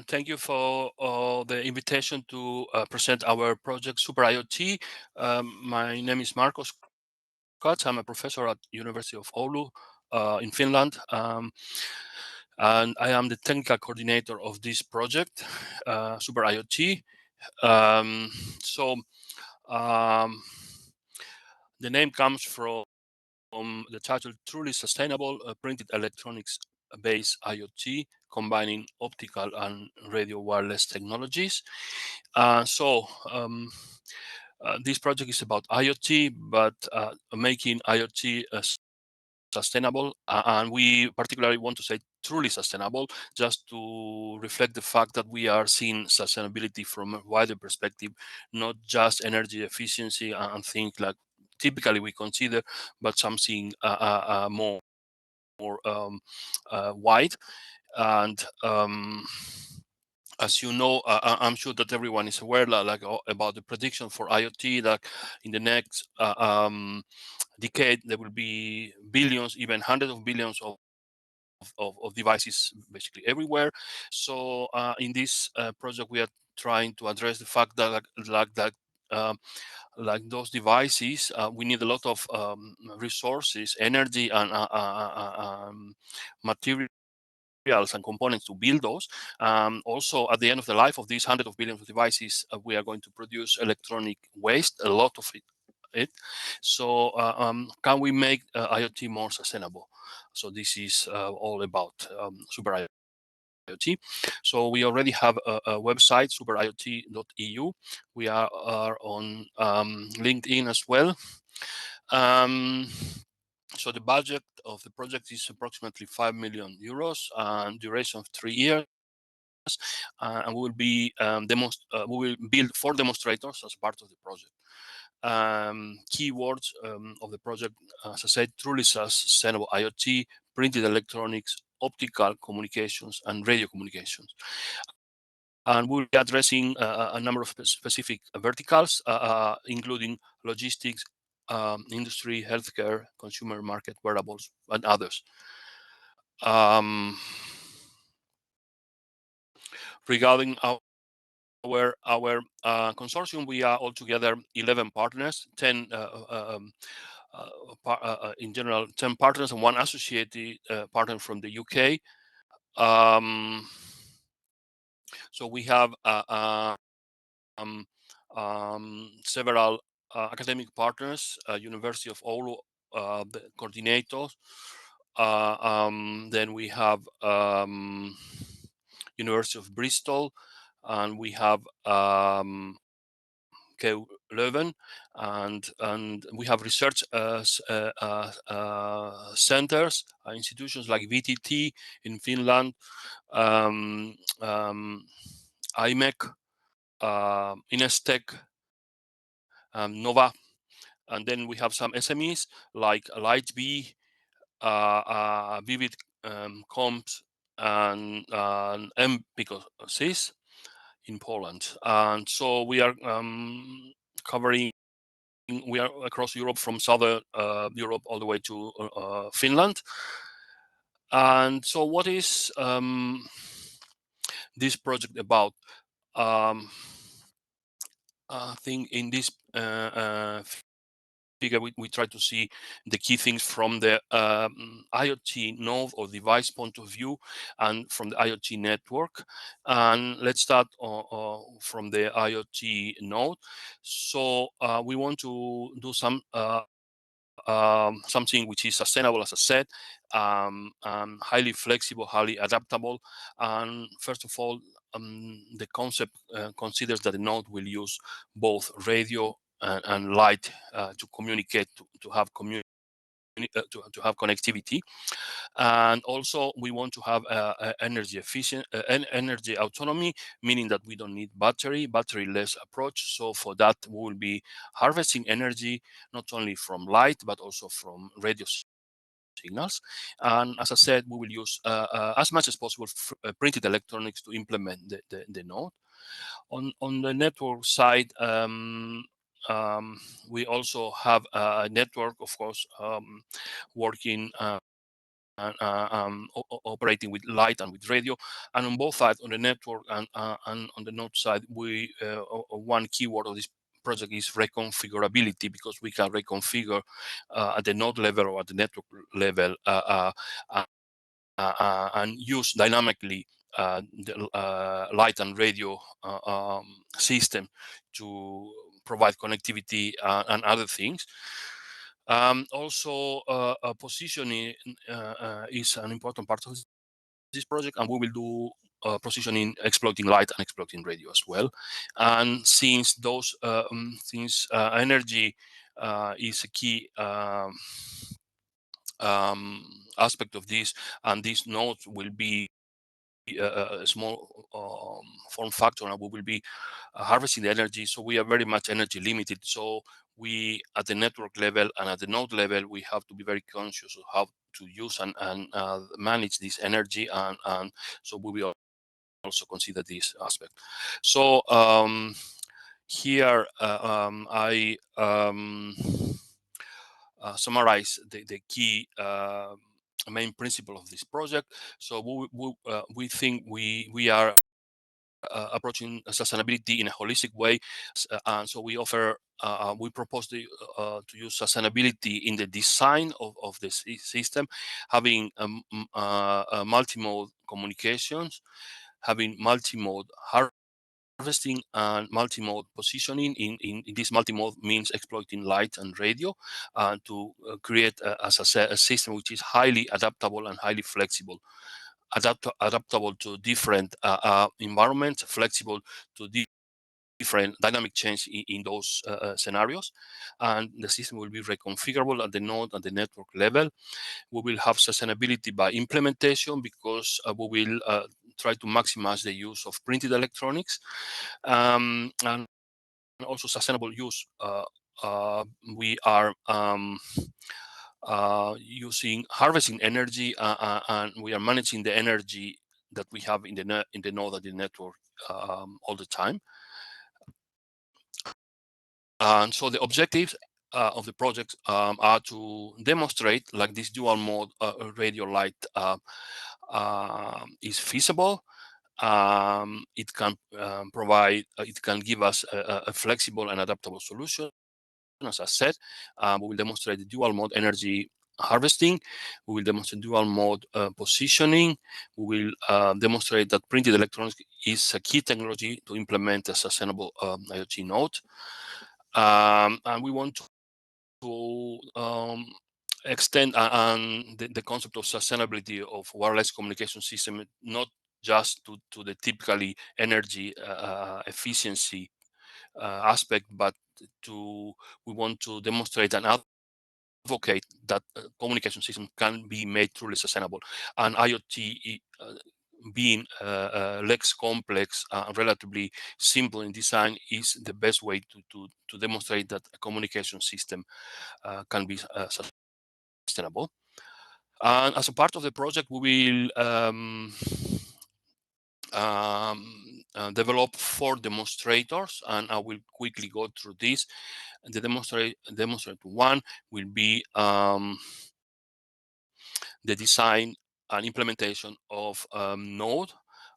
Thank you for the invitation to present our project Super IoT. My name is Marcos Katz. I'm a professor at University of Oulu in Finland, and I am the technical coordinator of this project, Super IoT. Um, so um, the name comes from the title Truly Sustainable Printed Electronics Based IoT, combining optical and radio wireless technologies. This project is about IoT, but making IoT sustainable, and we particularly want to say truly sustainable, just to reflect the fact that we are seeing sustainability from a wider perspective, not just energy efficiency and things like typically we consider, but something more wide. And as you know, I'm sure that everyone is aware about the prediction for IoT, that in the next decade there will be billions, even hundreds of billions of devices basically everywhere. So in this project, we are trying to address the fact that um, like those devices, we need a lot of resources, energy, and materials and components to build those. Also, at the end of the life of these hundreds of billions of devices, we are going to produce electronic waste, a lot of it. So can we make IoT more sustainable? So this is all about Super IoT. So we already have a website, superiot.eu. We are on LinkedIn as well. So the budget of the project is approximately 5 million euros and duration of 3 years. And we will we will build 4 demonstrators as part of the project. Keywords of the project, as I said, truly sustainable IoT, printed electronics, optical communications, and radio communications. And we'll be addressing a number of specific verticals, including logistics, industry, healthcare, consumer market, wearables, and others. Regarding our consortium, we are altogether 11 partners, 10 in general, 10 partners and 1 associated partner from the UK. So we have several academic partners, University of Oulu, the coordinators. Then we have University of Bristol, and we have Leuven, and we have research centers, institutions like VTT in Finland, IMEC, Inestec, Nova, and then we have some SMEs like Lightbee, Vivid Comps, and Empicosys in Poland. And so we are covering. We are across Europe, from southern Europe all the way to Finland. And so, what is this project about? I think in this figure, we try to see the key things from the IoT node or device point of view, and from the IoT network. And let's start from the IoT node. So we want to do something which is sustainable, as I said, highly flexible, highly adaptable. And first of all, the concept considers that the node will use both radio and light to communicate, to have to have connectivity. And also we want to have energy efficient energy autonomy, meaning that we don't need battery-less approach. So for that, we will be harvesting energy not only from light but also from radio signals. And as I said, we will use as much as possible printed electronics to implement the node. On the network side, we also have a network, of course, working operating with light and with radio. And on both sides, on the network and on the node side, we one keyword of this project is reconfigurability, because we can reconfigure at the node level or at the network level and use dynamically the light and radio system to provide connectivity and other things. Also, positioning is an important part of this project, and we will do positioning, exploiting light and exploiting radio as well. And since those energy is a key aspect of this, and these nodes will be a small form factor, and we will be harvesting the energy, so we are very much energy limited. So we, at the network level and at the node level, we have to be very conscious of how to use and manage this energy, and so we will also consider this aspect. So here I summarize the key main principle of this project. So we think we are approaching sustainability in a holistic way, and so we offer. We propose to use sustainability in the design of the system, having multimode communications, having multimode harvesting and multimode positioning. In this multimode means exploiting light and radio to create a system which is highly adaptable and highly flexible. Adaptable to different environments, flexible to different dynamic change in those scenarios. And the system will be reconfigurable at the node and the network level. We will have sustainability by implementation, because we will try to maximize the use of printed electronics, and also sustainable use. We are using harvesting energy, and we are managing the energy that we have in the node and the network all the time. And so the objectives of the project are to demonstrate like this dual mode radio light is feasible. It can provide, it can give us a flexible and adaptable solution. As I said, we will demonstrate the dual mode energy harvesting. We will demonstrate dual mode positioning. We will demonstrate that printed electronics is a key technology to implement a sustainable IoT node. And we want to extend the concept of sustainability of wireless communication system, not just to the typically energy efficiency aspect, but we want to demonstrate and advocate that communication system can be made truly sustainable. And IoT being less complex and relatively simple in design is the best way to demonstrate that a communication system can be sustainable. And as a part of the project, we will develop 4 demonstrators, and I will quickly go through this. The demonstrator 1 will be the design and implementation of node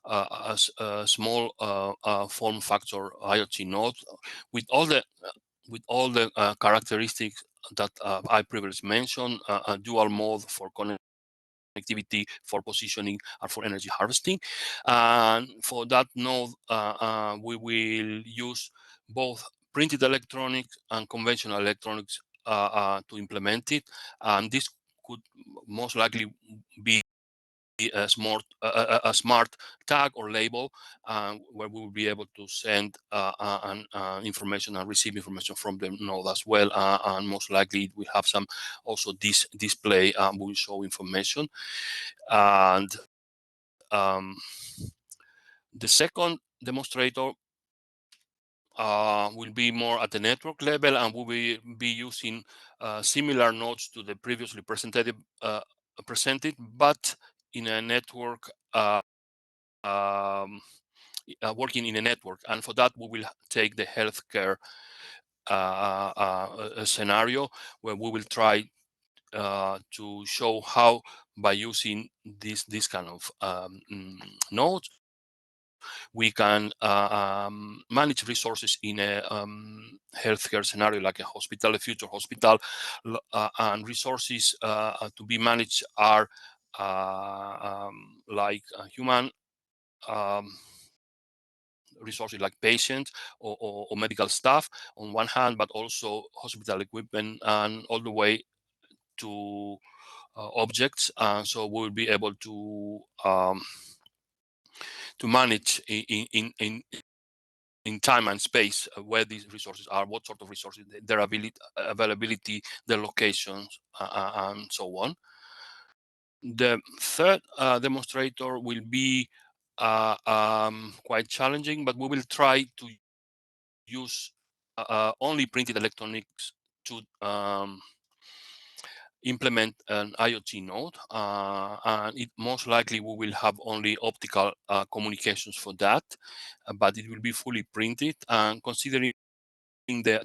as a small form factor IoT node with all the characteristics that I previously mentioned: a dual mode for connectivity, for positioning, and for energy harvesting. And for that node, we will use both printed electronics and conventional electronics to implement it. And this could most likely be a smart tag or label, where we will be able to send information and receive information from the node as well. And most likely we have some also this display will show information. And the second demonstrator will be more at the network level, and we will be using similar nodes to the previously presented, but in a network, working in a network. And for that, we will take the healthcare scenario, where we will try to show how by using this kind of nodes, we can manage resources in a healthcare scenario like a hospital, a future hospital, and resources to be managed are like human resources like patients or medical staff on one hand, but also hospital equipment and all the way to objects. So we'll be able to manage in time and space where these resources are, what sort of resources, their availability, their locations, and so on. The third demonstrator will be quite challenging, but we will try to use only printed electronics to implement an IoT node, and it most likely we will have only optical communications for that, but it will be fully printed. And considering the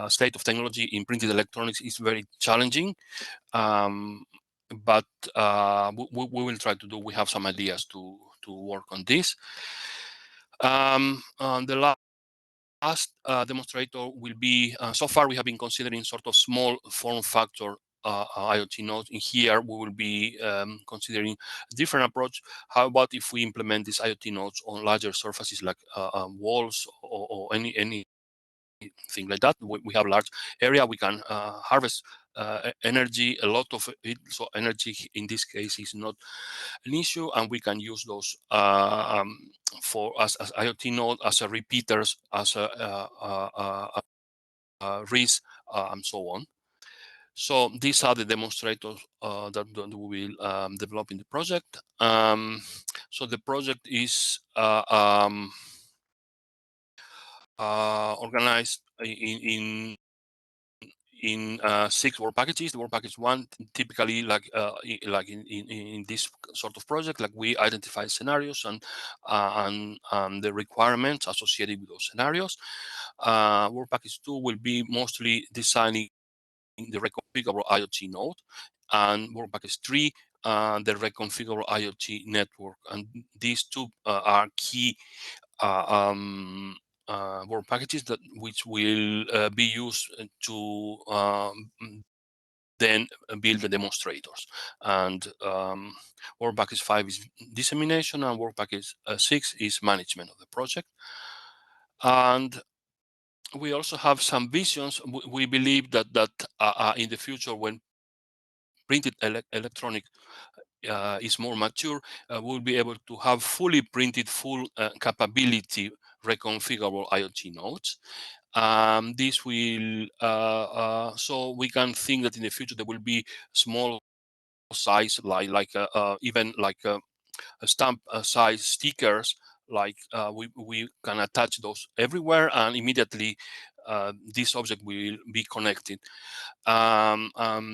state of technology in printed electronics is very challenging, but we will try to do. We have some ideas to work on this. And the last demonstrator will be, so far we have been considering sort of small form factor IoT nodes. In here, we will be considering a different approach. How about if we implement these IoT nodes on larger surfaces like walls or anything like that? We have a large area. We can harvest energy, a lot of it. So energy in this case is not an issue, and we can use those for as IoT node, as a repeaters, as a RIS, and so on. So these are the demonstrators that we will develop in the project. So the project is organized in 6 work packages. The work package 1, typically like in this sort of project, like we identify scenarios and the requirements associated with those scenarios. Work package 2 will be mostly designing the reconfigurable IoT node, and work package 3 the reconfigurable IoT network. And these two are key work packages which will be used to then build the demonstrators. And work package 5 is dissemination, and work package 6 is management of the project. And we also have some visions. We believe that in the future, when printed electronic is more mature, we'll be able to have fully printed, full capability reconfigurable IoT nodes. This will so we can think that in the future there will be small size, like even like a stamp size stickers, like we can attach those everywhere, and immediately this object will be connected.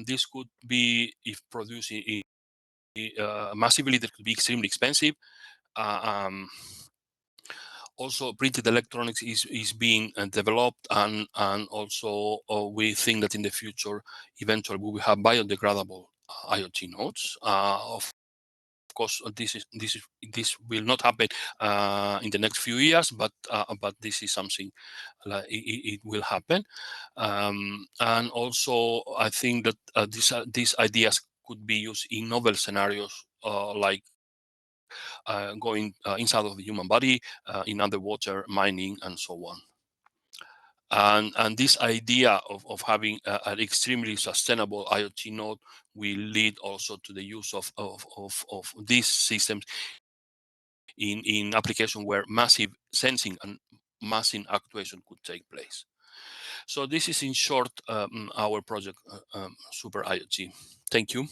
This could be, if produced massively, that could be extremely expensive. Also, printed electronics is being developed, and also we think that in the future, eventually, we will have biodegradable IoT nodes. Of course, this will not happen in the next few years, but this is something like it will happen. And also, I think that these ideas could be used in novel scenarios, like going inside of the human body, in underwater mining, and so on. And this idea of having an extremely sustainable IoT node will lead also to the use of these systems in application where massive sensing and massive actuation could take place. So this is, in short, our project, Super IoT. Thank you.